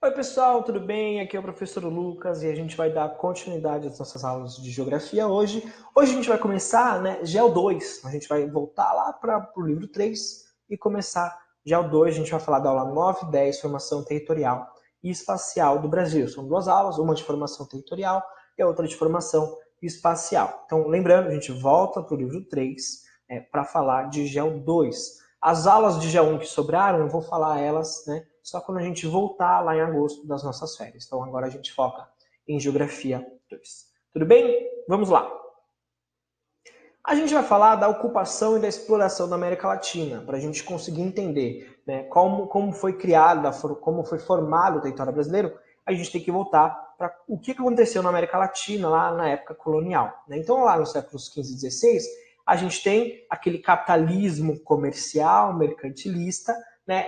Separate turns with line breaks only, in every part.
Oi pessoal, tudo bem? Aqui é o professor Lucas e a gente vai dar continuidade às nossas aulas de geografia hoje. Hoje a gente vai começar, Geo 2, a gente vai voltar lá para o livro 3 e começar Geo 2, a gente vai falar da aula 9 e 10, formação territorial e espacial do Brasil. São duas aulas, uma de formação territorial e a outra de formação espacial. Então, lembrando, a gente volta para o livro 3 para falar de Geo 2. As aulas de Geo 1 que sobraram, eu vou falar elas, só quando a gente voltar lá em agosto das nossas férias. Então agora a gente foca em Geografia 2. Tudo bem? Vamos lá. A gente vai falar da ocupação e da exploração da América Latina, para a gente conseguir entender como foi criado, como foi formado o território brasileiro. A gente tem que voltar para o que aconteceu na América Latina lá na época colonial. Então lá nos séculos 15 e 16, a gente tem aquele capitalismo comercial, mercantilista,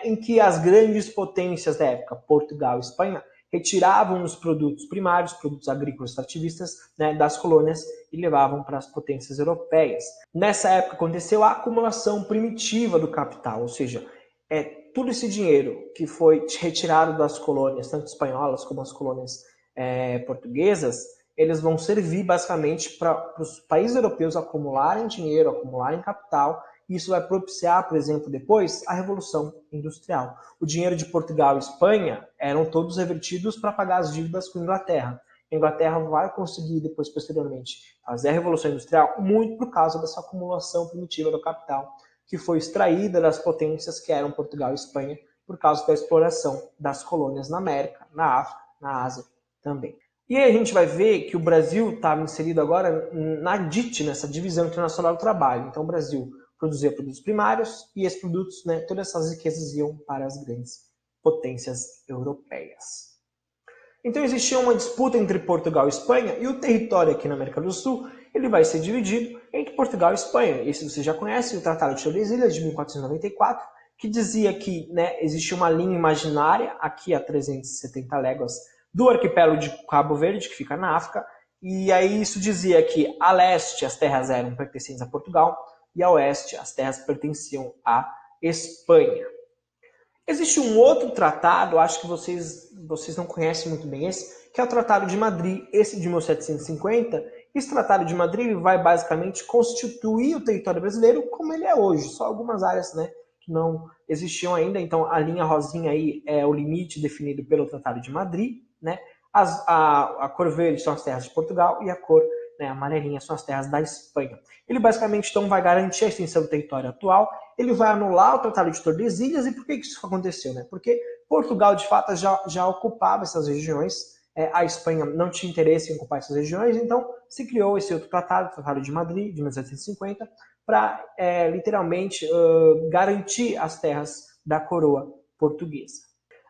em que as grandes potências da época, Portugal e Espanha, retiravam os produtos primários, produtos agrícolas extrativistas, das colônias e levavam para as potências europeias. Nessa época aconteceu a acumulação primitiva do capital, ou seja, todo esse dinheiro que foi retirado das colônias, tanto espanholas como as colônias portuguesas, eles vão servir basicamente para os países europeus acumularem dinheiro, acumularem capital. Isso vai propiciar, por exemplo, depois, a Revolução Industrial. O dinheiro de Portugal e Espanha eram todos revertidos para pagar as dívidas com a Inglaterra. A Inglaterra vai conseguir depois, posteriormente, fazer a Revolução Industrial muito por causa dessa acumulação primitiva do capital que foi extraída das potências que eram Portugal e Espanha por causa da exploração das colônias na América, na África, na Ásia também. E aí a gente vai ver que o Brasil está inserido agora na DIT, nessa divisão internacional do trabalho. Então o Brasil produzia produtos primários e esses produtos, todas essas riquezas iam para as grandes potências europeias. Então existia uma disputa entre Portugal e Espanha e o território aqui na América do Sul ele vai ser dividido entre Portugal e Espanha. Esse você já conhece, o Tratado de Tordesilhas de 1494, que dizia que existia uma linha imaginária aqui a 370 léguas do arquipélago de Cabo Verde, que fica na África, e aí isso dizia que a leste as terras eram pertencentes a Portugal e a oeste as terras pertenciam à Espanha. Existe um outro tratado, acho que vocês não conhecem muito bem esse, que é o Tratado de Madrid, esse de 1750. Esse Tratado de Madrid vai basicamente constituir o território brasileiro como ele é hoje, só algumas áreas que não existiam ainda. Então a linha rosinha aí é o limite definido pelo Tratado de Madrid, a cor verde são as terras de Portugal e a cor amarelinha são as terras da Espanha. Ele basicamente então vai garantir a extensão do território atual, ele vai anular o Tratado de Tordesilhas. E por que isso aconteceu? Porque Portugal de fato já ocupava essas regiões, a Espanha não tinha interesse em ocupar essas regiões, então se criou esse outro tratado, o Tratado de Madrid, de 1750, para literalmente garantir as terras da coroa portuguesa.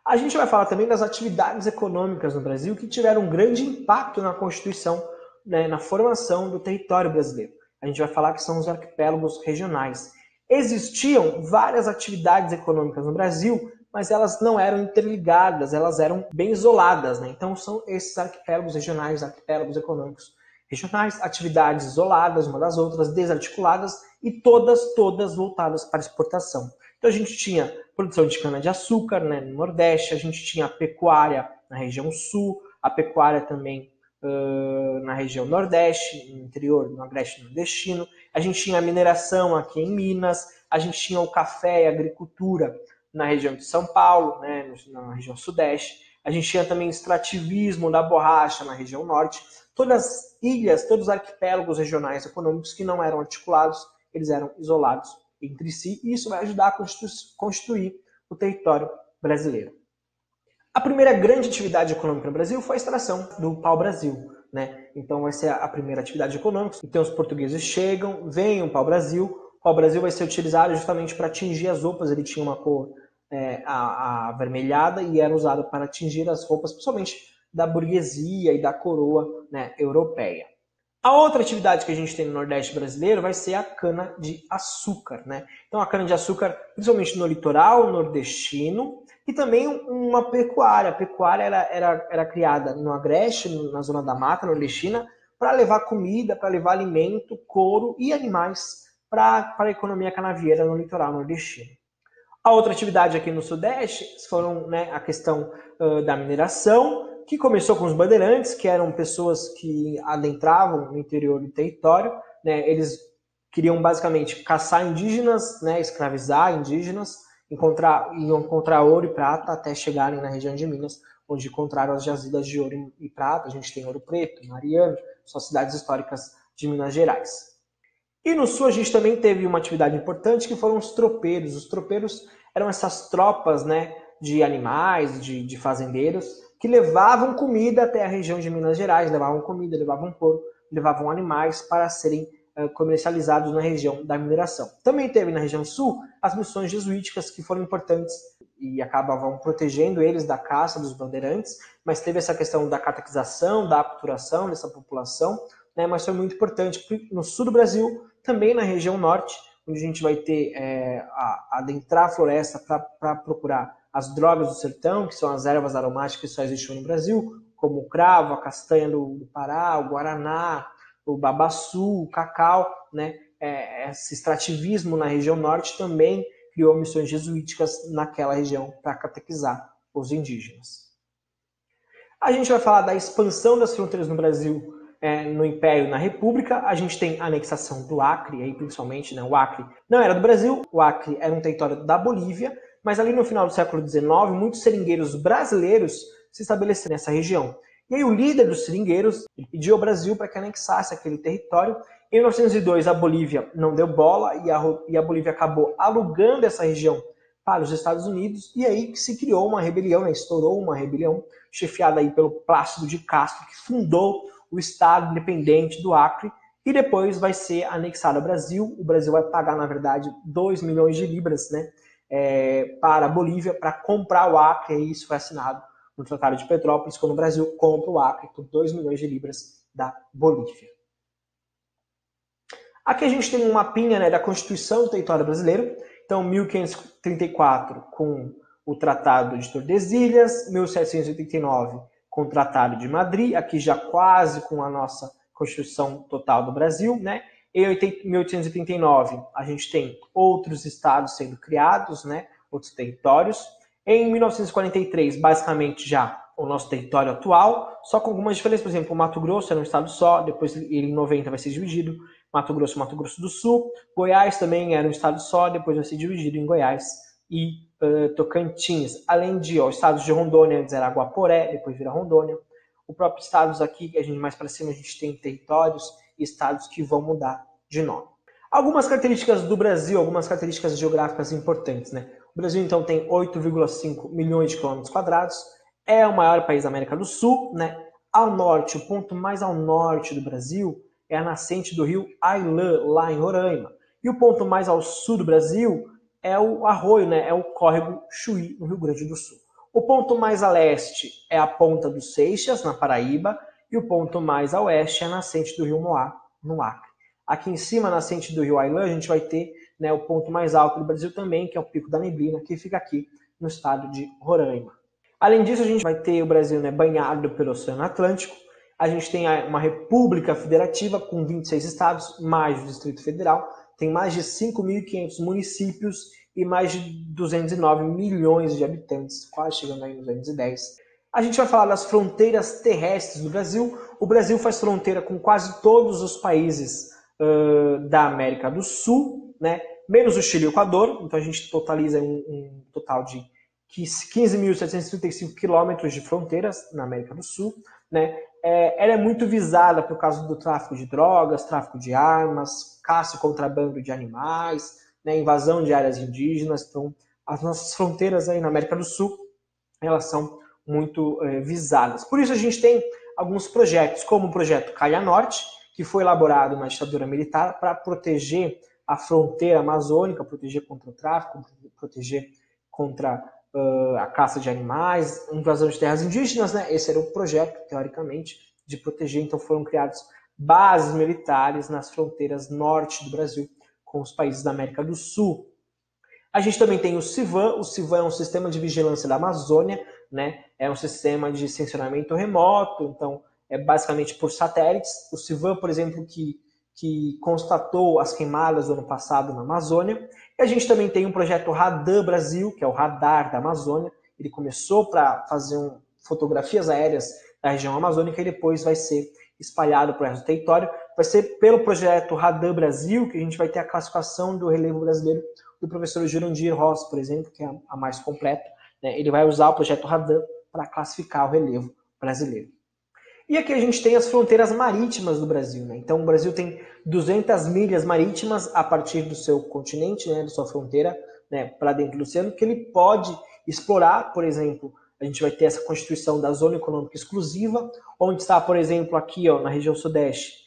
A gente vai falar também das atividades econômicas no Brasil que tiveram um grande impacto na Constituição, na formação do território brasileiro. A gente vai falar que são os arquipélagos regionais. Existiam várias atividades econômicas no Brasil, mas elas não eram interligadas, elas eram bem isoladas. Então são esses arquipélagos regionais, arquipélagos econômicos regionais, atividades isoladas uma das outras, desarticuladas e todas voltadas para exportação. Então a gente tinha produção de cana-de-açúcar no Nordeste, a gente tinha a pecuária na região Sul, a pecuária também na região Nordeste, no interior do Agreste nordestino, a gente tinha a mineração aqui em Minas, a gente tinha o café e a agricultura na região de São Paulo, na região Sudeste, a gente tinha também extrativismo da borracha na região Norte, todas as ilhas, todos os arquipélagos regionais econômicos que não eram articulados, eles eram isolados entre si, e isso vai ajudar a constituir o território brasileiro. A primeira grande atividade econômica no Brasil foi a extração do pau-brasil. Então vai ser a primeira atividade econômica. Então os portugueses chegam, veem o pau-brasil. O pau-brasil vai ser utilizado justamente para tingir as roupas. Ele tinha uma cor avermelhada e era usado para tingir as roupas, principalmente da burguesia e da coroa europeia. A outra atividade que a gente tem no Nordeste brasileiro vai ser a cana-de-açúcar. Então a cana-de-açúcar, principalmente no litoral nordestino, e também uma pecuária. A pecuária era criada no Agreste, na zona da mata nordestina, para levar comida, para levar alimento, couro e animais para a economia canavieira no litoral nordestino. A outra atividade aqui no Sudeste foram, né, a questão da mineração, que começou com os bandeirantes, que eram pessoas que adentravam no interior do território, né, eles queriam basicamente caçar indígenas, né, escravizar indígenas, iam encontrar ouro e prata até chegarem na região de Minas, onde encontraram as jazidas de ouro e prata. A gente tem Ouro Preto, Mariana, são cidades históricas de Minas Gerais. E no sul a gente também teve uma atividade importante que foram os tropeiros. Os tropeiros eram essas tropas, né, de animais, de fazendeiros, que levavam comida até a região de Minas Gerais, levavam comida, levavam porco, levavam animais para serem comercializados na região da mineração. Também teve na região sul as missões jesuíticas, que foram importantes e acabavam protegendo eles da caça dos bandeirantes, mas teve essa questão da catequização, da aculturação dessa população, né, mas foi muito importante no sul do Brasil, também na região norte, onde a gente vai ter adentrar a floresta para procurar as drogas do sertão, que são as ervas aromáticas que só existem no Brasil, como o cravo, a castanha do Pará, o guaraná, o babaçu, o cacau, né? Esse extrativismo na região norte também criou missões jesuíticas naquela região para catequizar os indígenas. A gente vai falar da expansão das fronteiras no Brasil, no Império e na República. A gente tem a anexação do Acre, aí principalmente, né? O Acre não era do Brasil, o Acre era um território da Bolívia, mas ali no final do século XIX, muitos seringueiros brasileiros se estabeleceram nessa região. E aí o líder dos seringueiros pediu ao Brasil para que anexasse aquele território. Em 1902 a Bolívia não deu bola e a Bolívia acabou alugando essa região para os Estados Unidos, e aí que se criou uma rebelião, né? Estourou uma rebelião chefiada aí pelo Plácido de Castro, que fundou o Estado independente do Acre, e depois vai ser anexado ao Brasil. O Brasil vai pagar, na verdade, 2 milhões de libras, né, para a Bolívia para comprar o Acre, e isso foi assinado no Tratado de Petrópolis, quando o Brasil compra o Acre por 2 milhões de libras da Bolívia. Aqui a gente tem um mapinha, né, da Constituição do território brasileiro. Então, 1534 com o Tratado de Tordesilhas, 1789 com o Tratado de Madrid, aqui já quase com a nossa Constituição total do Brasil, né? Em 1839 a gente tem outros estados sendo criados, né? Outros territórios. Em 1943, basicamente já o nosso território atual, só com algumas diferenças. Por exemplo, o Mato Grosso era um estado só, depois ele em 90 vai ser dividido, Mato Grosso do Sul. Goiás também era um estado só, depois vai ser dividido em Goiás e Tocantins. Além de estados de Rondônia, antes era Guaporé, depois vira Rondônia. O próprio estados aqui, que a gente mais para cima, a gente tem territórios e estados que vão mudar de nome. Algumas características do Brasil, algumas características geográficas importantes, né? O Brasil, então, tem 8,5 milhões de quilômetros quadrados, é o maior país da América do Sul, né? Ao norte, o ponto mais ao norte do Brasil é a nascente do rio Ailã, lá em Roraima. E o ponto mais ao sul do Brasil é o arroio, né? É o córrego Chuí, no Rio Grande do Sul. O ponto mais a leste é a Ponta dos Seixas, na Paraíba, e o ponto mais a oeste é a nascente do rio Moá, no Acre. Aqui em cima, a nascente do rio Ailã, a gente vai ter, né, o ponto mais alto do Brasil também, que é o Pico da Neblina, que fica aqui no estado de Roraima. Além disso, a gente vai ter o Brasil, né, banhado pelo Oceano Atlântico. A gente tem uma república federativa com 26 estados, mais o Distrito Federal. Tem mais de 5.500 municípios e mais de 209 milhões de habitantes, quase chegando aí nos 210. A gente vai falar das fronteiras terrestres do Brasil. O Brasil faz fronteira com quase todos os países da América do Sul, né? Menos o Chile e o Equador. Então a gente totaliza um total de 15.735 quilômetros de fronteiras na América do Sul, né? Ela é muito visada por causa do tráfico de drogas, tráfico de armas, caça e contrabando de animais, né? Invasão de áreas indígenas. Então as nossas fronteiras aí na América do Sul, elas são muito visadas. Por isso a gente tem alguns projetos, como o projeto Calha Norte, que foi elaborado na ditadura militar para proteger a fronteira amazônica, proteger contra o tráfico, proteger contra a caça de animais, invasão de terras indígenas, né? Esse era o projeto, teoricamente, de proteger. Então foram criadas bases militares nas fronteiras norte do Brasil com os países da América do Sul. A gente também tem o CIVAM. O CIVAM é um sistema de vigilância da Amazônia, né? É um sistema de sensoramento remoto, então é basicamente por satélites. O CIVAM, por exemplo, que constatou as queimadas do ano passado na Amazônia. E a gente também tem um projeto Radan Brasil, que é o radar da Amazônia. Ele começou para fazer fotografias aéreas da região amazônica e depois vai ser espalhado para o resto do território. Vai ser pelo projeto Radan Brasil que a gente vai ter a classificação do relevo brasileiro do professor Jurandir Ross, por exemplo, que é a mais completa. Né? Ele vai usar o projeto Radan para classificar o relevo brasileiro. E aqui a gente tem as fronteiras marítimas do Brasil. Né? Então, o Brasil tem 200 milhas marítimas a partir do seu continente, né, da sua fronteira, né, para dentro do oceano, que ele pode explorar. Por exemplo, a gente vai ter essa constituição da Zona Econômica Exclusiva, onde está, por exemplo, aqui ó, na região sudeste,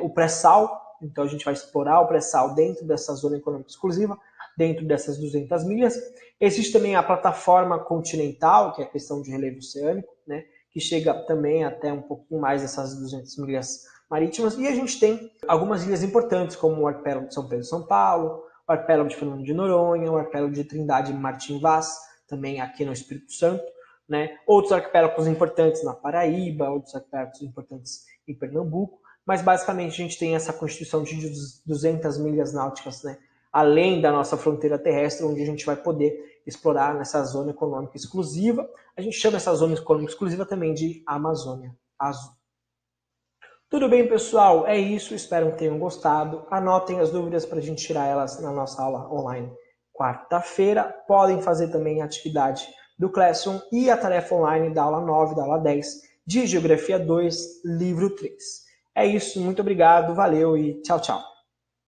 o pré-sal. Então, a gente vai explorar o pré-sal dentro dessa Zona Econômica Exclusiva, dentro dessas 200 milhas. Existe também a plataforma continental, que é a questão de relevo oceânico, né, que chega também até um pouquinho mais dessas 200 milhas marítimas. E a gente tem algumas ilhas importantes, como o arquipélago de São Pedro e São Paulo, o arquipélago de Fernando de Noronha, o arquipélago de Trindade e Martim Vaz, também aqui no Espírito Santo, né? Outros arquipélagos importantes na Paraíba, outros arquipélagos importantes em Pernambuco, mas basicamente a gente tem essa constituição de 200 milhas náuticas, né? Além da nossa fronteira terrestre, onde a gente vai poder explorar nessa zona econômica exclusiva. A gente chama essa zona econômica exclusiva também de Amazônia Azul. Tudo bem, pessoal? É isso. Espero que tenham gostado. Anotem as dúvidas para a gente tirar elas na nossa aula online quarta-feira. Podem fazer também a atividade do Classroom e a tarefa online da aula 9, da aula 10, de Geografia 2, livro 3. É isso. Muito obrigado. Valeu e tchau, tchau.